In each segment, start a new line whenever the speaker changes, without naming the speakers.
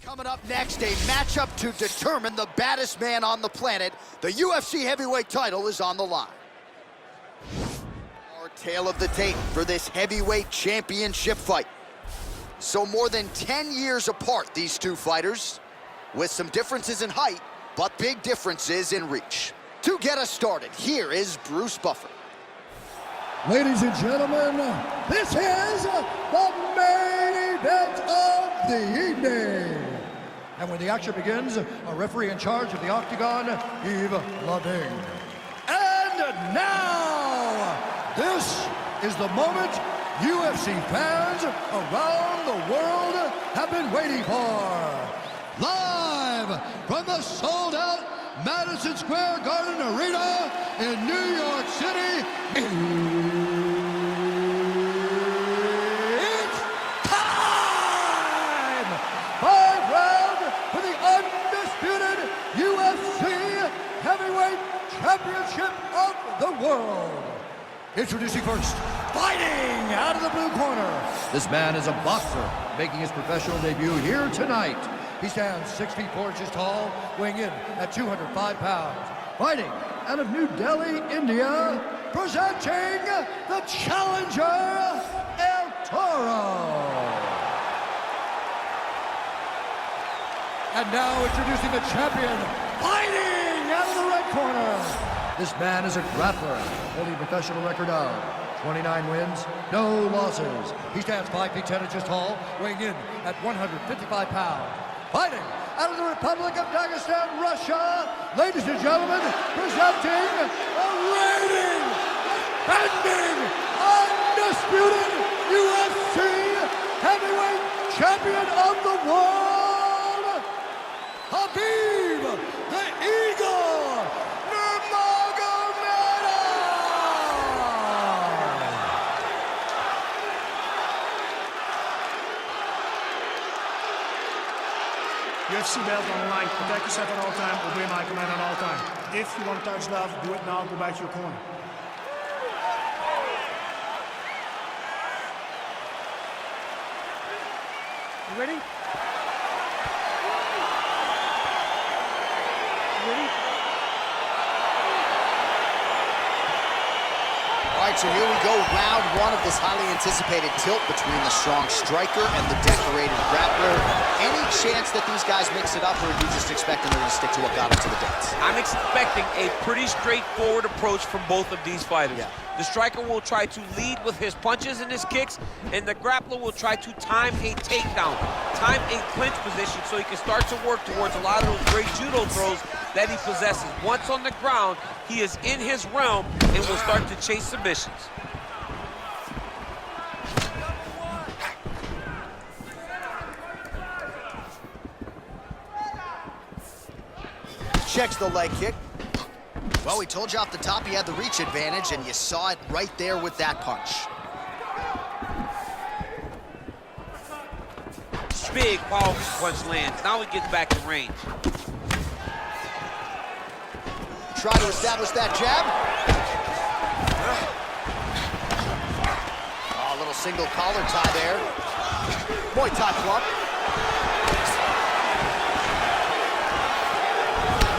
Coming up next, a matchup to determine the baddest man on the planet. The UFC heavyweight title is on the line. Our tale of the tape for this heavyweight championship fight. So more than 10 years apart, these two fighters, with some differences in height, but big differences in reach. To get us started, here is Bruce Buffer.
Ladies and gentlemen, this is the main event of the evening. And when the action begins, a referee in charge of the Octagon, Yves Lavigne. And now, this is the moment UFC fans around the world have been waiting for. Live from the sold-out Madison Square Garden Arena in New York City, it's time! 5 rounds for the undisputed UFC Heavyweight Championship of the world. Introducing first, fighting out of the blue corner. This man is a boxer, making his professional debut here tonight. He stands 6 feet 4 inches tall, weighing in at 205 pounds. Fighting out of New Delhi, India, presenting the challenger, El Toro. And now introducing the champion, fighting out of the red corner. This man is a grappler, holding a professional record of 29 wins, no losses. He stands 5 feet 10 inches tall, weighing in at 155 pounds. Fighting out of the Republic of Dagestan, Russia, ladies and gentlemen, presenting the reigning, defending, undisputed UFC heavyweight champion of the world, Khabib the Eagle Nurmagomedov!
UFC belt on the line. Protect yourself at all time. Obey my command at all time. If you want to touch love, do it now. Go back to your corner. You ready? You ready?
All right, so here we go, round one of this highly anticipated tilt between the strong striker and the decorated grappler. Any chance that these guys mix it up, or are you just expecting them to stick to what got them to the dance?
I'm expecting a pretty straightforward approach from both of these fighters.
Yeah.
The striker will try to lead with his punches and his kicks, and the grappler will try to time a takedown, time a clinch position so he can start to work towards a lot of those great judo throws that he possesses. Once on the ground, he is in his realm and will start to chase submissions.
Checks the leg kick. Well, we told you off the top he had the reach advantage, and you saw it right there with that punch.
Big, powerful punch lands. Now he gets back in range.
Try to establish that jab. Oh, a little single collar tie there. Muay Thai club.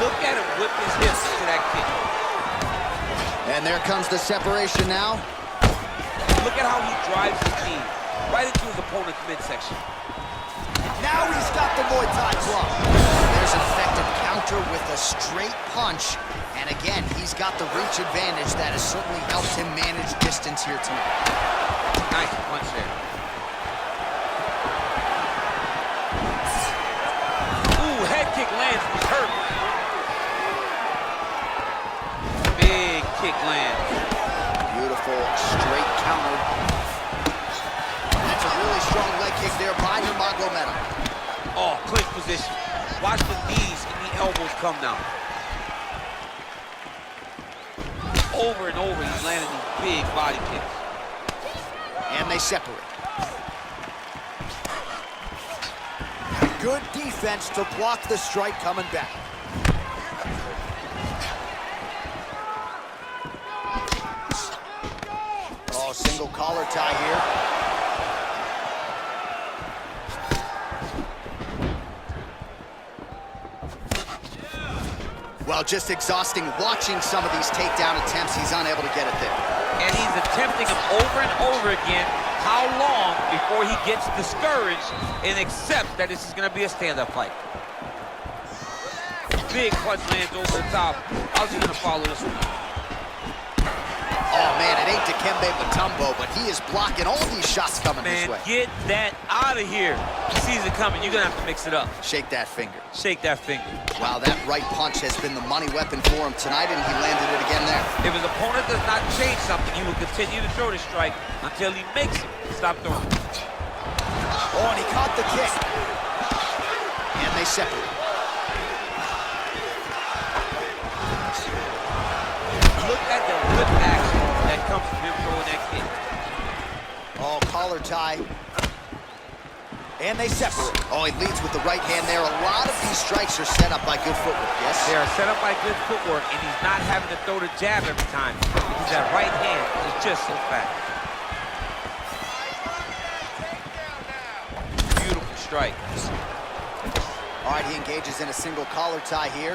Look at him whip his hips to that kick.
And there comes the separation now.
Look at how he drives his knee right into his opponent's midsection.
Now he's got the Muay Thai club. There's an effective counter with a straight punch. And again, he's got the reach advantage that has certainly helped him manage distance here tonight.
Nice punch there. Ooh, head kick lands, he's hurt. Big kick lands.
Beautiful straight counter. That's a really strong leg kick there by Nurmagomedov.
Oh, clinch position. Watch the knees and the elbows come now. Over and over, he's landing these big body kicks.
And they separate. Good defense to block the strike coming back. Oh, single collar tie here. Well, just exhausting watching some of these takedown attempts. He's unable to get it there.
And he's attempting them over and over again. How long before he gets discouraged and accepts that this is going to be a stand-up fight? Big punch lands over the top. How's he going to follow this one?
Oh, man, it ain't Dikembe Mutombo, but he is blocking all these shots coming his way.
Get that out of here. He sees it coming. You're going to have to mix it up.
Shake that finger.
Shake that finger.
Wow, that right punch has been the money weapon for him tonight, and he landed it again there.
If his opponent does not change something, he will continue to throw the strike until he makes it. Stop throwing.
Oh, and he caught the kick. And they separate.
Look at the whip action that comes from him throwing that kick.
Oh, collar tie. And they separate. Oh, he leads with the right hand there. A lot of these strikes are set up by good footwork, yes?
They are set up by good footwork, and he's not having to throw the jab every time because that right hand is just so fast. Beautiful strike.
All right, he engages in a single collar tie here.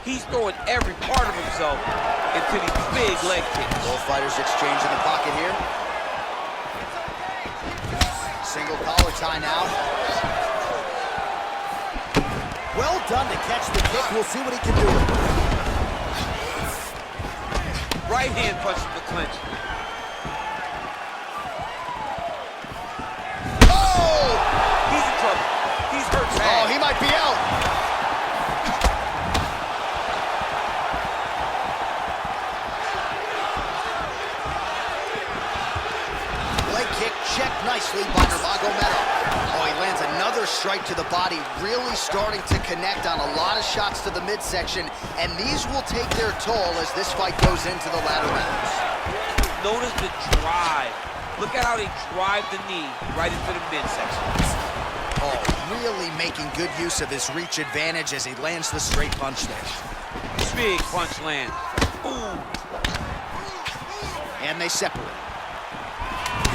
He's throwing every part of himself into these big leg kicks.
Both fighters exchange in the pocket here. Single collar tie now. Well done to catch the kick. We'll see what he can do.
Right hand punches the clinch.
Oh!
He's in trouble. He's hurt bad.
Oh, he might be out. Checked nicely by Nurmagomedov. Oh, he lands another strike to the body, really starting to connect on a lot of shots to the midsection, and these will take their toll as this fight goes into the latter rounds.
Notice the drive. Look at how they drive the knee right into the midsection.
Oh, really making good use of his reach advantage as he lands the straight punch there.
Big punch land. Ooh.
And they separate.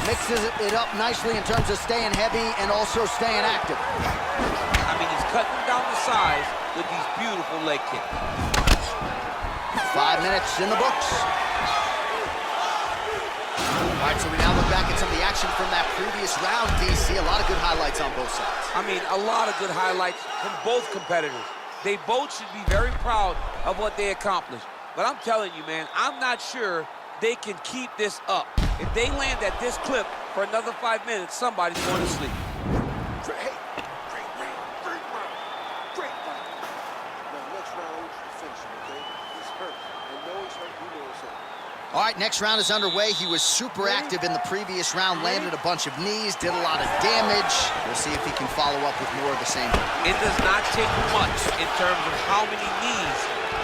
Mixes it up nicely in terms of staying heavy and also staying active.
I mean, he's cutting down the size with these beautiful leg kicks.
5 minutes in the books. All right, so we now look back at some of the action from that previous round, DC. A lot of good highlights on both sides.
I mean, a lot of good highlights from both competitors. They both should be very proud of what they accomplished. But I'm telling you, man, I'm not sure they can keep this up. If they land at this clip for another 5 minutes, somebody's going to sleep.
Great fight. Now, next round, I want you to finish him, okay? He's hurt. I know he's hurt. You know he's hurt.
All right, next round is underway. He was super active in the previous round, landed a bunch of knees, did a lot of damage. We'll see if he can follow up with more of the same.
It does not take much in terms of how many knees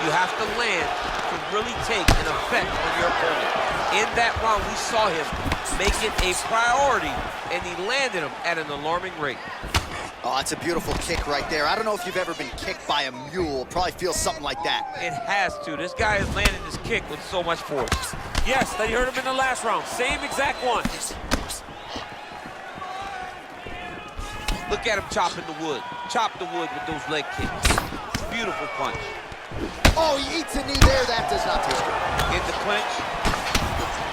you have to land to really take an effect on your opponent. In that round, we saw him make it a priority, and he landed him at an alarming rate.
Oh, that's a beautiful kick right there. I don't know if you've ever been kicked by a mule. Probably feels something like that.
It has to. This guy is landing this kick with so much force. Yes, they heard him in the last round. Same exact one. Look at him chopping the wood. Chop the wood with those leg kicks. Beautiful punch.
Oh, he eats a knee there. That does not taste good.
In the clinch.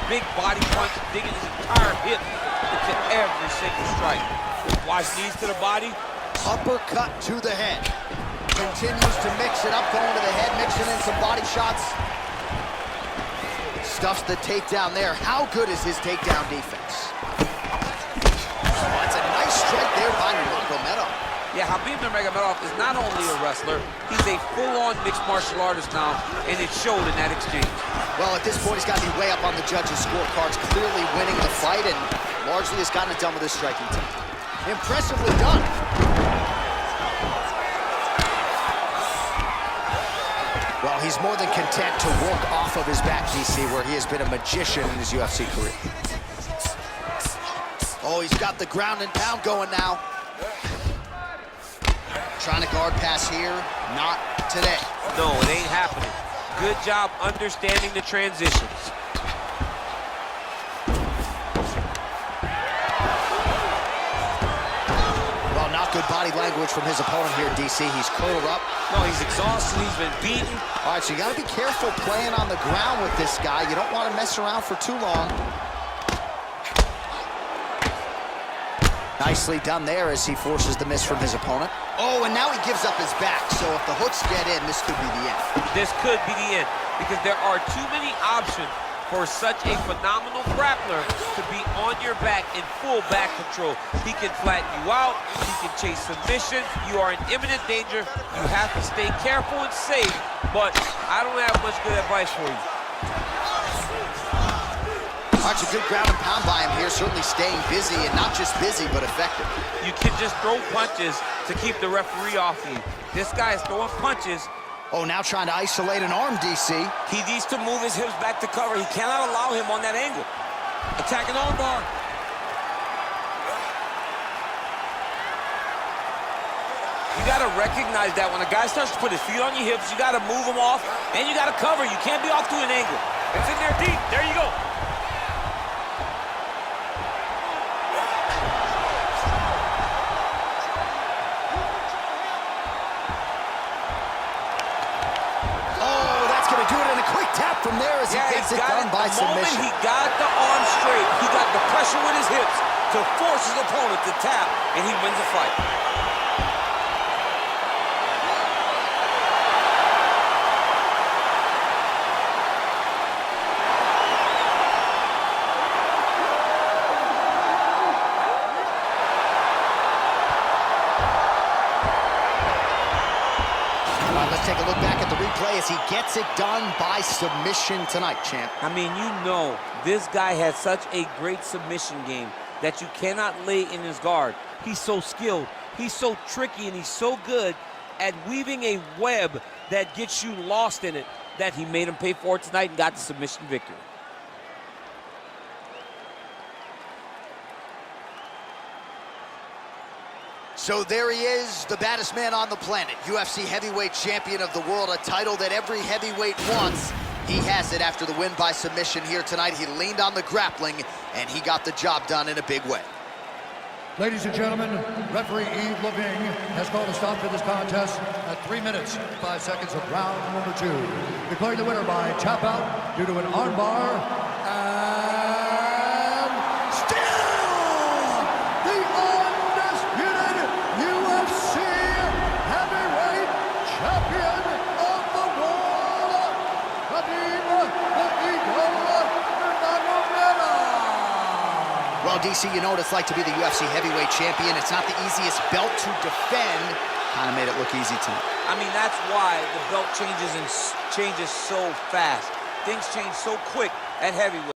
Big body punch, digging his entire hip into every single strike. Watch knees to the body.
Uppercut to the head. Continues to mix it up, going to the head, mixing in some body shots. Stuffs the takedown there. How good is his takedown defense? Oh, that's a nice strike there by Nurmagomedov.
Yeah, Khabib Nurmagomedov is not only a wrestler, he's a full-on mixed martial artist now, and it showed in that exchange.
Well, at this point, he's got to be way up on the judges' scorecards, clearly winning the fight, and largely has gotten it done with his striking team. Impressively done. Well, he's more than content to work off of his back, DC, where he has been a magician in his UFC career. Oh, he's got the ground and pound going now. Trying to guard pass here, not today.
No, it ain't happening. Good job understanding the transitions.
Well, not good body language from his opponent here, DC. He's curled up.
No, he's exhausted. He's been beaten.
All right, so you got to be careful playing on the ground with this guy. You don't want to mess around for too long. Nicely done there as he forces the miss from his opponent. Oh, and now he gives up his back. So if the hooks get in, this could be the end.
This could be the end because there are too many options for such a phenomenal grappler to be on your back in full back control. He can flatten you out. He can chase submission. You are in imminent danger. You have to stay careful and safe, but I don't have much good advice for you.
That's a good ground and pound by him here, certainly staying busy, and not just busy, but effective.
You can just throw punches to keep the referee off you. This guy is throwing punches.
Oh, now trying to isolate an arm, DC.
He needs to move his hips back to cover. He cannot allow him on that angle. Attacking armbar. You got to recognize that when a guy starts to put his feet on your hips, you got to move him off, and you got to cover. You can't be off to an angle. It's in there deep. There you go.
From there as he gets it done by submission.
The moment he got the arm straight, he got the pressure with his hips to force his opponent to tap, and he wins the fight.
Let's take a look back at the replay as he gets it done by submission tonight, champ.
I mean, you know, this guy has such a great submission game that you cannot lay in his guard. He's so skilled, he's so tricky, and he's so good at weaving a web that gets you lost in it that he made him pay for it tonight and got the submission victory.
So there he is, the baddest man on the planet, UFC heavyweight champion of the world, a title that every heavyweight wants. He has it after the win by submission here tonight. He leaned on the grappling, and he got the job done in a big way.
Ladies and gentlemen, referee Yves Leving has called a stop to this contest at 3 minutes, 5 seconds of round number 2. Declaring the winner by tap out due to an armbar, and still the undisputed UFC heavyweight champion of the world, Khabib Nurmagomedov.
Well, DC, you know what it's like to be the UFC heavyweight champion. It's not the easiest belt to defend. Kind of made it look easy tonight.
I mean, that's why the belt changes so fast. Things change so quick at heavyweight.